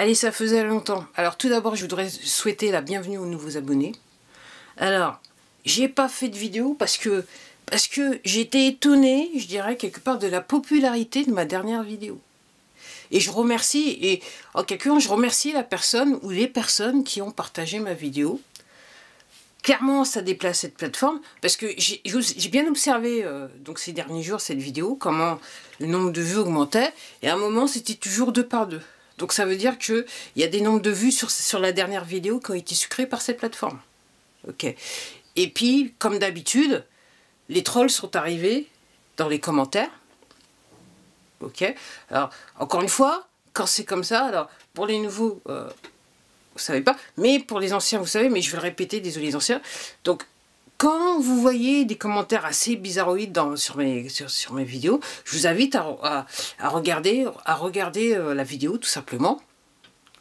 Allez, ça faisait longtemps. Alors tout d'abord, je voudrais souhaiter la bienvenue aux nouveaux abonnés. Alors, j'ai pas fait de vidéo parce que j'étais étonnée, je dirais, quelque part de la popularité de ma dernière vidéo. Et je remercie, et en quelque sorte, je remercie la personne ou les personnes qui ont partagé ma vidéo. Clairement, ça déplace cette plateforme, parce que j'ai bien observé donc ces derniers jours cette vidéo, comment le nombre de vues augmentait, et à un moment, c'était toujours 2 par 2. Donc ça veut dire qu'il y a des nombres de vues sur la dernière vidéo qui ont été sucrés par cette plateforme. Ok. Et puis, comme d'habitude, les trolls sont arrivés dans les commentaires. Ok. Alors, encore une fois, quand c'est comme ça, alors pour les nouveaux, vous savez pas, mais pour les anciens, vous savez, mais je vais le répéter, désolé les anciens. Donc, quand vous voyez des commentaires assez bizarroïdes sur mes vidéos, je vous invite à regarder la vidéo, tout simplement.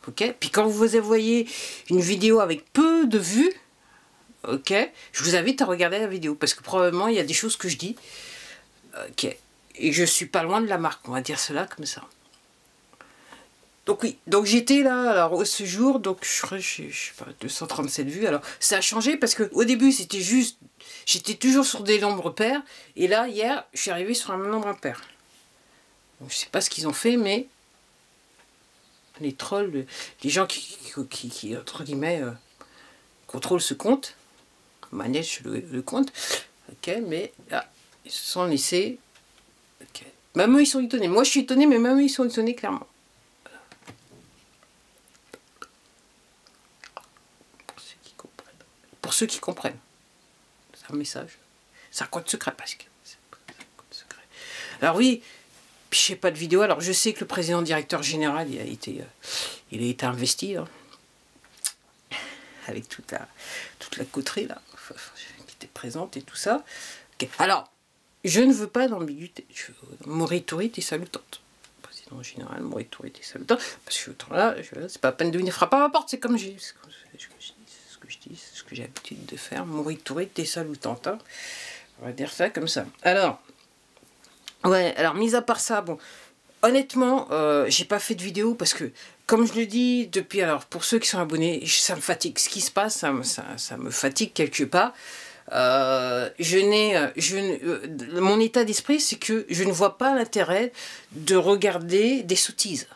Ok. Puis quand vous voyez une vidéo avec peu de vues, ok, je vous invite à regarder la vidéo, parce que probablement, il y a des choses que je dis, ok, et je suis pas loin de la marque, on va dire cela comme ça. Donc oui, donc j'étais là, alors ce jour, donc je sais pas, 237 vues, alors ça a changé parce que au début c'était juste, j'étais toujours sur des nombres pairs, et là hier, je suis arrivé sur un nombre impair. Donc je sais pas ce qu'ils ont fait, mais les trolls, les gens qui entre guillemets, contrôlent ce compte, manègent le compte, ok, mais là, ils se sont laissés, ok. Même eux ils sont étonnés, moi je suis étonné, mais même eux ils sont étonnés clairement. Pour ceux qui comprennent. C'est un message. C'est un code secret, parce que c'est un code secret. Alors oui, puis je sais pas de vidéo. Alors je sais que le président directeur général, il a été investi, hein, avec toute la coterie là, qui était présente et tout ça. Okay. Alors, je ne veux pas d'ambiguïté. Moriturite est salutante. Président général, Moriturite est salutante. Parce que là, c'est pas la peine de venir frapper à ma porte, c'est comme j'ai. C'est ce que j'ai l'habitude de faire. Moriturite et salutante. Hein. On va dire ça comme ça. Alors, ouais, alors, mis à part ça, bon, honnêtement, j'ai pas fait de vidéo parce que, comme je le dis depuis, alors, pour ceux qui sont abonnés, ça me fatigue. Ce qui se passe, ça me fatigue quelque part. Mon état d'esprit, c'est que je ne vois pas l'intérêt de regarder des sottises.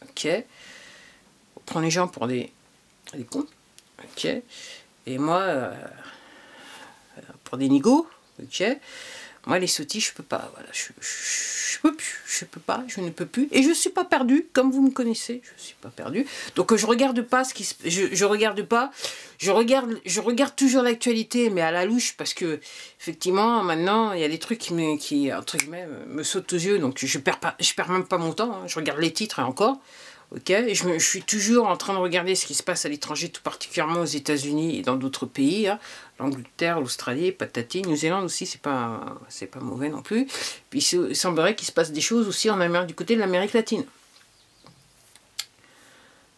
Ok. On prend les gens pour des cons, ok, et moi, pour des nigauds, ok, moi les sottises, je peux pas, voilà, je peux plus, je ne peux plus, et je suis pas perdu, comme vous me connaissez, je suis pas perdu, donc je regarde pas ce qui se, je regarde toujours l'actualité, mais à la louche, parce que, effectivement, maintenant, il y a des trucs qui entre guillemets, me sautent aux yeux, donc je perds même pas mon temps, hein, je regarde les titres et encore. Ok, et je suis toujours en train de regarder ce qui se passe à l'étranger, tout particulièrement aux États-Unis et dans d'autres pays, hein. L'Angleterre, l'Australie, patati, New-Zélande aussi, c'est pas mauvais non plus. Puis il semblerait qu'il se passe des choses aussi en Amérique, du côté de l'Amérique latine.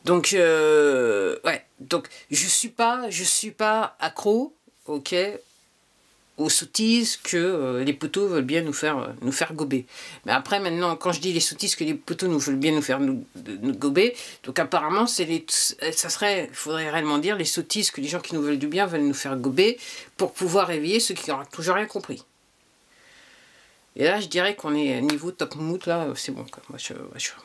Donc ouais, donc je suis pas accro, ok, aux sottises que les poteaux veulent bien nous faire gober. Mais après, maintenant, quand je dis les sottises que les poteaux veulent bien nous faire nous gober, donc apparemment, il faudrait réellement dire les sottises que les gens qui nous veulent du bien veulent nous faire gober pour pouvoir réveiller ceux qui n'auront toujours rien compris. Et là, je dirais qu'on est niveau top mood, là, c'est bon. Quoi. Moi,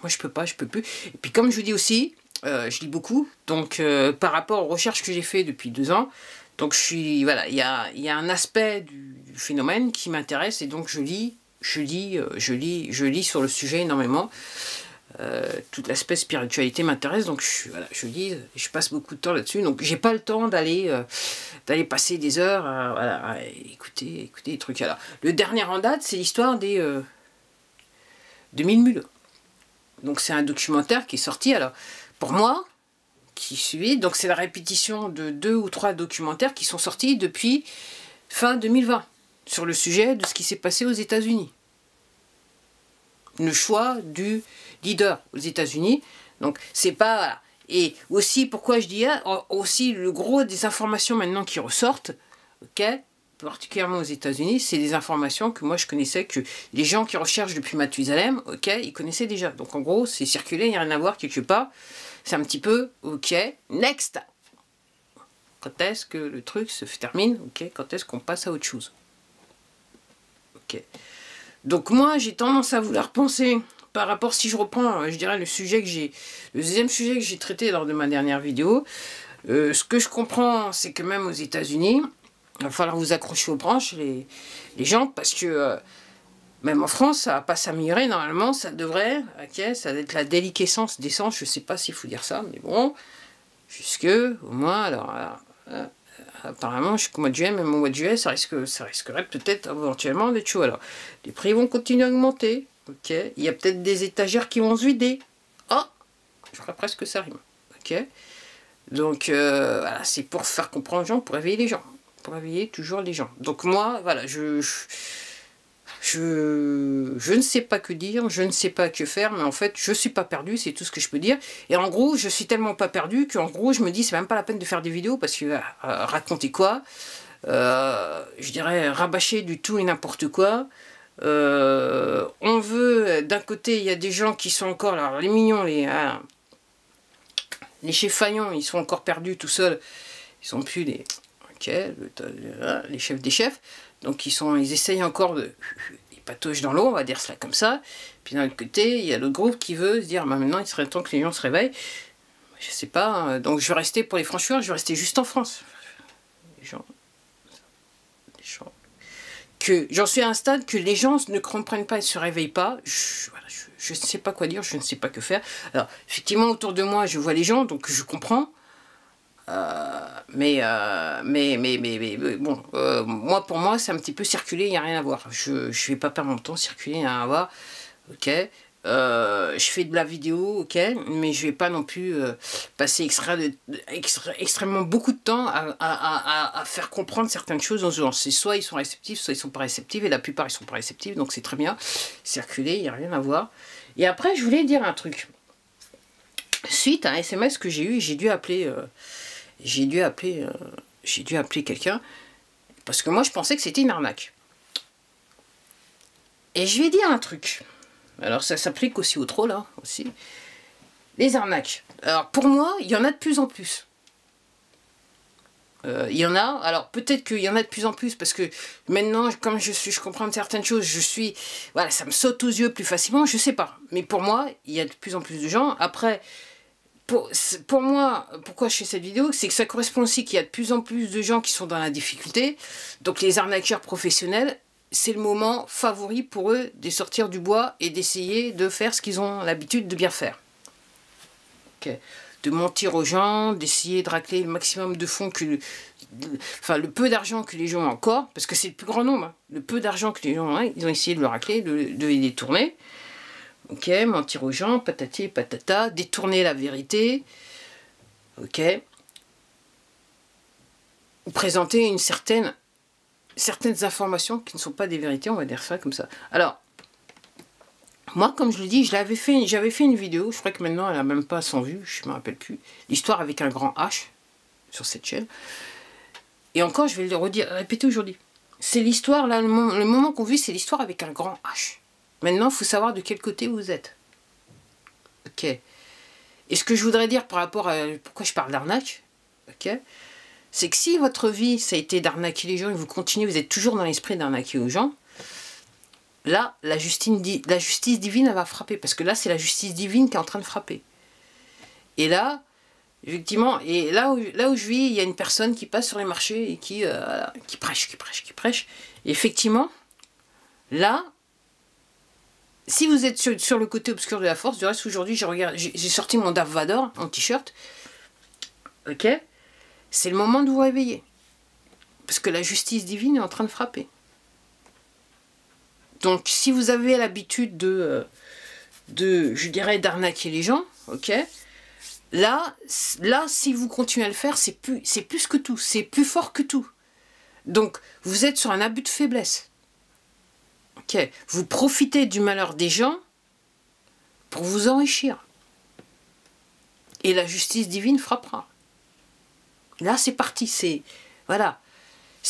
je peux pas, je peux plus. Et puis, comme je vous dis aussi, je lis beaucoup, donc par rapport aux recherches que j'ai fait depuis 2 ans, donc voilà, il y a un aspect du phénomène qui m'intéresse et donc je lis sur le sujet énormément. Tout l'aspect spiritualité m'intéresse, donc je lis, je passe beaucoup de temps là-dessus, donc j'ai pas le temps d'aller passer des heures à écouter des trucs. Alors, le dernier en date, c'est l'histoire de 1000 mules. Donc c'est un documentaire qui est sorti, alors pour moi, qui suit, donc c'est la répétition de 2 ou 3 documentaires qui sont sortis depuis fin 2020 sur le sujet de ce qui s'est passé aux États-Unis. Le choix du leader aux États-Unis, donc c'est pas... Voilà. Et aussi, pourquoi je dis aussi le gros des informations maintenant qui ressortent, ok, particulièrement aux États-Unis, c'est des informations que moi je connaissais, que les gens qui recherchent depuis Mathusalem, ok, ils connaissaient déjà. Donc en gros, c'est circulé, il n'y a rien à voir quelque part. C'est un petit peu, ok, next. Quand est-ce que le truc se termine, ok, quand est-ce qu'on passe à autre chose. Ok. Donc moi, j'ai tendance à vouloir penser, par rapport, si je reprends, je dirais, le deuxième sujet que j'ai traité lors de ma dernière vidéo, ce que je comprends, c'est que même aux États-Unis, il va falloir vous accrocher aux branches, les gens, parce que même en France, ça va pas s'améliorer, normalement, ça devrait, ok, ça va être la déliquescence d'essence, je sais pas s'il faut dire ça, mais bon, jusque, au moins, alors apparemment, jusqu'au mois de juillet, même au mois de juillet, ça risquerait peut-être éventuellement d'être chaud. Alors, les prix vont continuer à augmenter. Ok, il y a peut-être des étagères qui vont se vider. Oh, je crois presque que ça rime. Ok, donc voilà, c'est pour faire comprendre aux gens, pour réveiller les gens, pour réveiller toujours les gens. Donc moi, voilà, je ne sais pas que dire, je ne sais pas que faire, mais en fait, je suis pas perdu, c'est tout ce que je peux dire. Et en gros, je suis tellement pas perdu qu'en gros, je me dis, c'est même pas la peine de faire des vidéos, parce que raconter quoi, je dirais rabâcher du tout et n'importe quoi. On veut, d'un côté, il y a des gens qui sont encore, alors les mignons, les chefs fagnons, ils sont encore perdus tout seuls, ils sont plus les, ok, les chefs des chefs. Donc ils essayent encore de... Ils patauchent dans l'eau, on va dire cela comme ça. Puis d'un autre côté, il y a le groupe qui veut se dire, bah, maintenant il serait temps que les gens se réveillent. Je sais pas, hein. Donc je vais rester, pour les franchouillards, je vais rester juste en France. Les gens... Que j'en suis à un stade que les gens ne comprennent pas et ne se réveillent pas. Je ne sais pas quoi dire, je ne sais pas que faire. Alors, effectivement, autour de moi, je vois les gens, donc je comprends. Mais bon, moi pour moi c'est un petit peu circuler, il n'y a rien à voir. Je vais pas perdre mon temps, circuler, il n'y a rien à voir. Ok, je fais de la vidéo, ok, mais je vais pas non plus passer extrêmement beaucoup de temps à faire comprendre certaines choses aux gens. C'est soit ils sont réceptifs, soit ils sont pas réceptifs, et la plupart ils sont pas réceptifs, donc c'est très bien. Circuler, il n'y a rien à voir. Et après je voulais dire un truc. Suite à un SMS que j'ai eu, j'ai dû appeler quelqu'un, parce que moi je pensais que c'était une arnaque. Et je vais dire un truc. Alors ça s'applique aussi aux trolls, hein, aussi. Les arnaques. Alors pour moi, il y en a de plus en plus. Il y en a, alors peut-être qu'il y en a de plus en plus, parce que maintenant, comme je comprends certaines choses, voilà, ça me saute aux yeux plus facilement, je sais pas. Mais pour moi, il y a de plus en plus de gens. Après, pour moi, pourquoi je fais cette vidéo, c'est que ça correspond aussi qu'il y a de plus en plus de gens qui sont dans la difficulté. Donc les arnaqueurs professionnels, c'est le moment favori pour eux de sortir du bois et d'essayer de faire ce qu'ils ont l'habitude de bien faire. Okay. De mentir aux gens, d'essayer de racler le maximum de fonds le peu d'argent que les gens ont encore, parce que c'est le plus grand nombre, hein. Le peu d'argent que les gens ont, ils ont essayé de le racler, de les détourner. Ok, mentir aux gens, patati patata, détourner la vérité, ok, ou présenter certaines informations qui ne sont pas des vérités, on va dire ça comme ça. Alors, moi, comme je le dis, j'avais fait une vidéo, je crois que maintenant elle n'a même pas 100 vues, je ne me rappelle plus, l'histoire avec un grand H sur cette chaîne. Et encore, je vais le répéter aujourd'hui. C'est l'histoire, là, le moment qu'on vit, c'est l'histoire avec un grand H. Maintenant, il faut savoir de quel côté vous êtes. Ok. Et ce que je voudrais dire par rapport à pourquoi je parle d'arnaque, ok, c'est que si votre vie, ça a été d'arnaquer les gens et vous continuez, vous êtes toujours dans l'esprit d'arnaquer aux gens, là, la justice divine, elle va frapper. Parce que là, c'est la justice divine qui est en train de frapper. Et là, effectivement, et là où je vis, il y a une personne qui passe sur les marchés et qui prêche. Et effectivement, là, si vous êtes sur le côté obscur de la force, du reste aujourd'hui, j'ai sorti mon Darth Vader en t-shirt. Ok, c'est le moment de vous réveiller. Parce que la justice divine est en train de frapper. Donc, si vous avez l'habitude je dirais, d'arnaquer les gens, ok, là, si vous continuez à le faire, c'est plus que tout, c'est plus fort que tout. Donc, vous êtes sur un abus de faiblesse. Ok, vous profitez du malheur des gens pour vous enrichir. Et la justice divine frappera. Là, c'est parti, voilà.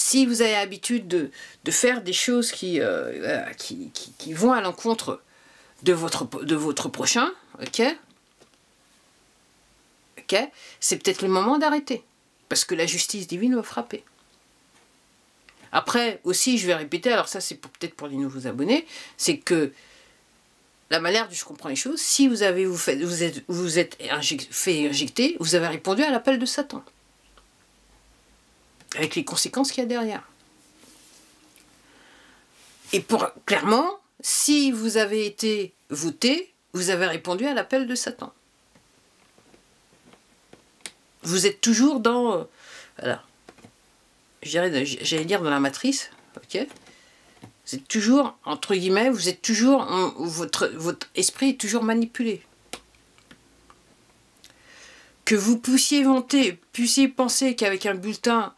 Si vous avez l'habitude de faire des choses qui vont à l'encontre de votre prochain, ok, c'est peut-être le moment d'arrêter. Parce que la justice divine va frapper. Après, aussi, je vais répéter, alors ça c'est peut-être pour les nouveaux abonnés, c'est que la manière dont je comprends les choses, si vous êtes fait injecter, vous avez répondu à l'appel de Satan. Avec les conséquences qu'il y a derrière. Et clairement, si vous avez été voté, vous avez répondu à l'appel de Satan. Vous êtes toujours dans... voilà. J'allais dire dans la matrice, ok. Vous êtes toujours, entre guillemets, vous êtes toujours... votre esprit est toujours manipulé. Que vous puissiez penser qu'avec un bulletin,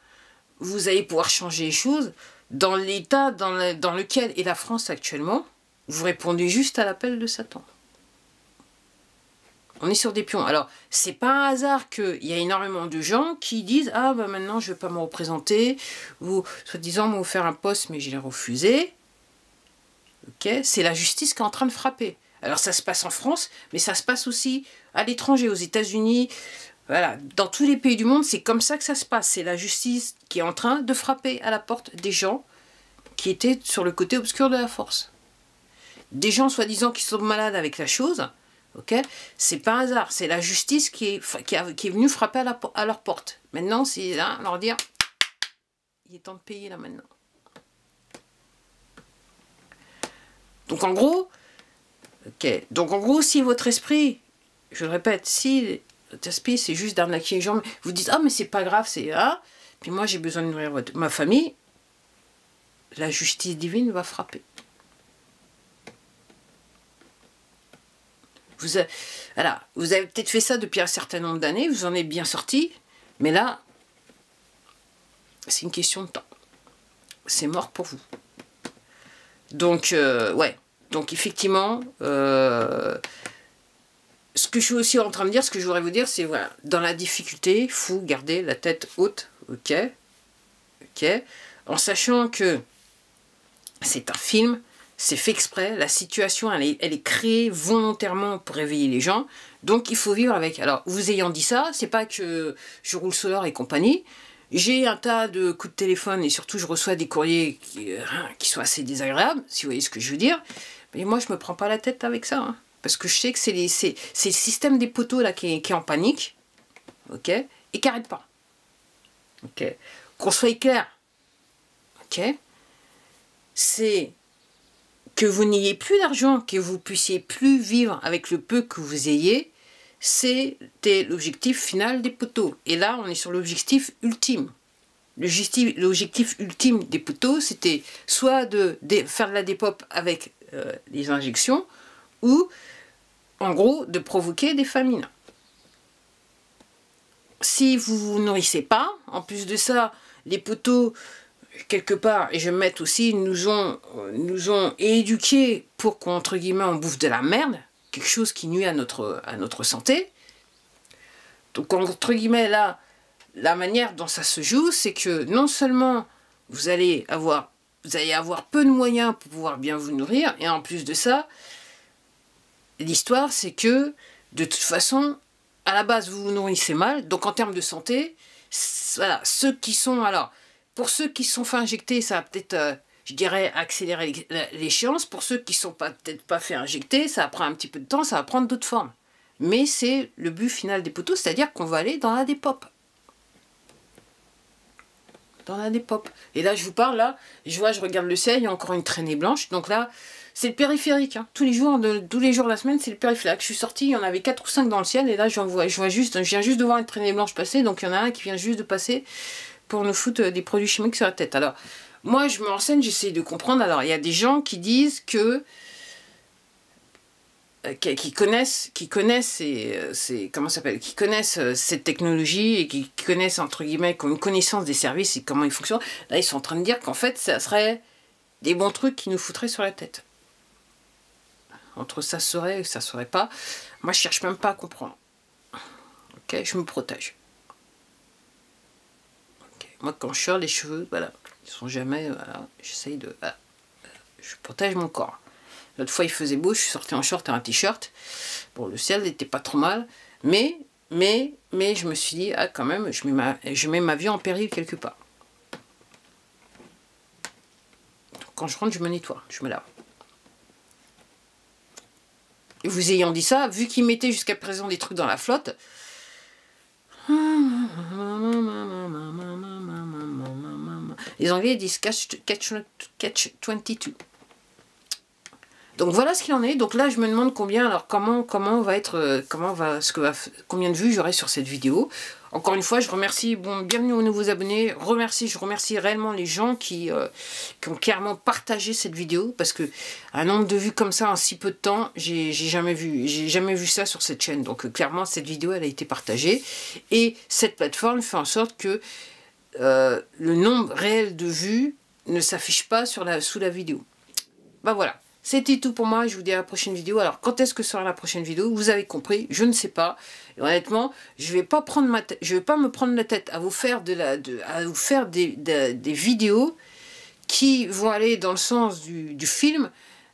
vous allez pouvoir changer les choses, dans l'état dans lequel est la France actuellement, vous répondez juste à l'appel de Satan. On est sur des pions. Alors, c'est pas un hasard qu'il y a énormément de gens qui disent « Ah, bah maintenant, je ne vais pas me représenter » ou soi-disant m'ont offert un poste, mais je l'ai refusé. Ok, c'est la justice qui est en train de frapper. Alors, ça se passe en France, mais ça se passe aussi à l'étranger, aux États-Unis. Voilà, dans tous les pays du monde, c'est comme ça que ça se passe. C'est la justice qui est en train de frapper à la porte des gens qui étaient sur le côté obscur de la force. Des gens, soi-disant, qui sont malades avec la chose... ok, c'est pas un hasard, c'est la justice qui est venue frapper à leur porte. Maintenant, c'est là, leur dire, il est temps de payer là maintenant. Donc en gros, ok, donc en gros, si votre esprit, je le répète, si votre esprit c'est juste d'arnaquer les gens, vous dites, ah mais c'est pas grave, c'est là, puis moi j'ai besoin de nourrir ma famille, la justice divine va frapper. Vous avez peut-être fait ça depuis un certain nombre d'années, vous en êtes bien sorti, mais là, c'est une question de temps. C'est mort pour vous. Donc, ouais. Donc, effectivement, ce que je suis aussi en train de dire, ce que je voudrais vous dire, c'est, voilà, dans la difficulté, il faut garder la tête haute, ok, en sachant que c'est un film, c'est fait exprès, la situation, elle est créée volontairement pour réveiller les gens, donc il faut vivre avec. Alors, vous ayant dit ça, c'est pas que je roule solaire et compagnie, j'ai un tas de coups de téléphone et surtout je reçois des courriers qui sont assez désagréables, si vous voyez ce que je veux dire, mais moi je me prends pas la tête avec ça, hein, parce que je sais que c'est le système des poteaux là qui est en panique, ok, et qui n'arrête pas, ok, qu'on soit clair, ok, c'est que vous n'ayez plus d'argent, que vous puissiez plus vivre avec le peu que vous ayez, c'était l'objectif final des poteaux. Et là, on est sur l'objectif ultime. L'objectif ultime des poteaux, c'était soit de faire de la dépop avec les injections, ou, en gros, de provoquer des famines. Si vous ne vous nourrissez pas, en plus de ça, les poteaux... quelque part, et je vais me mettre aussi, nous ont éduqués pour qu'entre guillemets on bouffe de la merde, quelque chose qui nuit à notre santé. Donc entre guillemets là, la manière dont ça se joue, c'est que non seulement vous allez avoir peu de moyens pour pouvoir bien vous nourrir, et en plus de ça, l'histoire c'est que de toute façon, à la base vous vous nourrissez mal, donc en termes de santé, voilà, ceux qui sont alors... Pour ceux qui se sont fait injecter, ça va peut-être, je dirais, accélérer l'échéance. Pour ceux qui ne sont peut-être pas fait injecter, ça va prendre un petit peu de temps, ça va prendre d'autres formes. Mais c'est le but final des poteaux, c'est-à-dire qu'on va aller dans la dépop. Dans la dépop. Et là, je vous parle, là, je regarde le ciel, il y a encore une traînée blanche. Donc là, c'est le périphérique. Hein. Tous les jours de la semaine, c'est le périphérique. Je suis sortie, il y en avait 4 ou 5 dans le ciel. Et là, je viens juste de voir une traînée blanche passer. Donc il y en a un qui vient juste de passer pour nous foutre des produits chimiques sur la tête. Alors, moi, je me renseigne, j'essaie de comprendre. Alors, il y a des gens qui disent que... qui connaissent comment ça s'appelle, qui connaissent cette technologie et qui connaissent, entre guillemets, qui ont une connaissance des services et comment ils fonctionnent. Là, ils sont en train de dire qu'en fait, ça serait des bons trucs qui nous foutraient sur la tête. Entre ça serait et ça serait pas. Moi, je cherche même pas à comprendre. Ok, je me protège. Moi, quand je sors les cheveux, voilà, ils sont jamais, voilà, j'essaye de, voilà, je protège mon corps. L'autre fois, il faisait beau, je suis sortie en short et un t-shirt. Bon, le ciel n'était pas trop mal, mais je me suis dit, ah, quand même, je mets ma vie en péril quelque part. Quand je rentre, je me nettoie, je me lave. Et vous ayant dit ça, vu qu'ils mettaient jusqu'à présent des trucs dans la flotte, les Anglais disent catch 22. Donc voilà ce qu'il en est. Donc là, je me demande combien, alors comment va être, combien de vues j'aurai sur cette vidéo. Encore une fois, je remercie, bienvenue aux nouveaux abonnés. Je remercie réellement les gens qui ont clairement partagé cette vidéo, parce que un nombre de vues comme ça en si peu de temps, j'ai jamais vu ça sur cette chaîne. Donc clairement, cette vidéo, elle a été partagée, et cette plateforme fait en sorte que le nombre réel de vues ne s'affiche pas sous la vidéo. Bah voilà. C'était tout pour moi, je vous dis à la prochaine vidéo. Alors, quand est-ce que sera la prochaine vidéo? Vous avez compris, je ne sais pas. Et honnêtement, je vais pas me prendre la tête à vous faire des vidéos qui vont aller dans le sens du film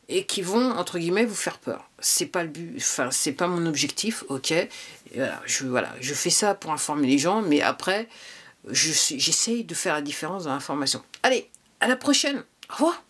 et qui vont, entre guillemets, vous faire peur. C'est pas le but, enfin, c'est pas mon objectif, ok. Et voilà, je fais ça pour informer les gens, mais après, j'essaye de faire la différence dans l'information. Allez, à la prochaine. Au revoir.